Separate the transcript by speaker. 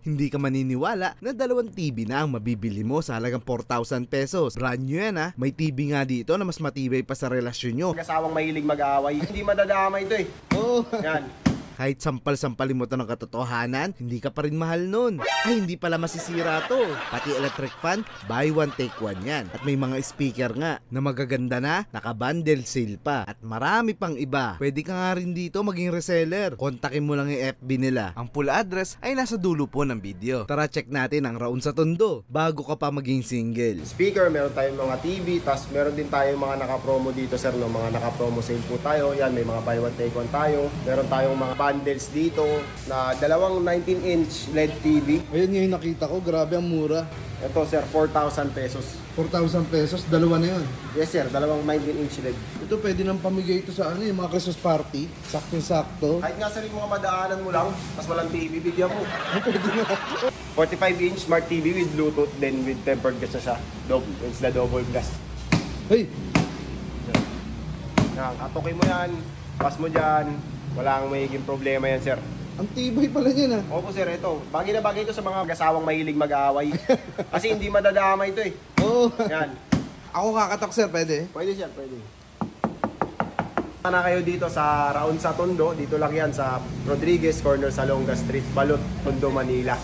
Speaker 1: Hindi ka maniniwala na 2 TV na ang mabibili mo sa halagang 4,000 pesos. Brand new yan ha. May TV nga dito na mas matibay pa sa relasyon nyo.
Speaker 2: Mag-asawang mahilig mag-aaway. Hindi madadamay ito eh.
Speaker 1: Oh.
Speaker 2: Yan.
Speaker 1: Kahit sampal-sampalin mo to ng katotohanan, hindi ka pa rin mahal nun. Ay, hindi pala masisira to. Pati electric fan, buy one take one yan. At may mga speaker nga na magaganda na, naka-bundle sale pa. At marami pang iba. Pwede ka nga rin dito maging reseller. Kontakin mo lang yung FB nila. Ang full address ay nasa dulo po ng video. Tara check natin ang Raon sa Tondo bago ka pa maging single.
Speaker 2: Speaker, meron tayong mga TV, tas meron din tayong mga naka-promo dito sir, no? Mga naka-promo sale po tayo. Yan, may mga buy one take one tayo. Meron tayong mga bundles dito na dalawang 19-inch LED TV.
Speaker 3: Ayun yung nakita ko, grabe ang mura.
Speaker 2: Ito sir, 4,000 pesos.
Speaker 3: 4,000 pesos, dalawa na yun.
Speaker 2: Yes sir, dalawang 19-inch LED.
Speaker 3: Ito pwede nang pamigay ito sa ano, yung mga Christmas party. Saktong-sakto.
Speaker 2: Kahit nga sir, yung mga madaanan mo lang, mas walang TV, bigyan mo.
Speaker 3: Pwede na.
Speaker 2: 45-inch smart TV with Bluetooth, then with tempered glass na siya. It's the double glass.
Speaker 3: Hey!
Speaker 2: Yan, katukin mo yan, pas mo dyan, walang magiging problema yan sir.
Speaker 3: Ang tibay pala niyan ah.
Speaker 2: Opo sir, ito. Bagay na bagay ito sa mga mag-asawang mahilig mag-aaway. Kasi hindi madadamay ito eh.
Speaker 3: Oo.
Speaker 2: Yan.
Speaker 3: Ako kakatak sir, pwede?
Speaker 2: Pwede sir, pwede. Na kayo dito sa Raon sa Tondo. Dito lang yan sa Rodriguez Corner, Salonga Street, Balot, Tondo, Manila.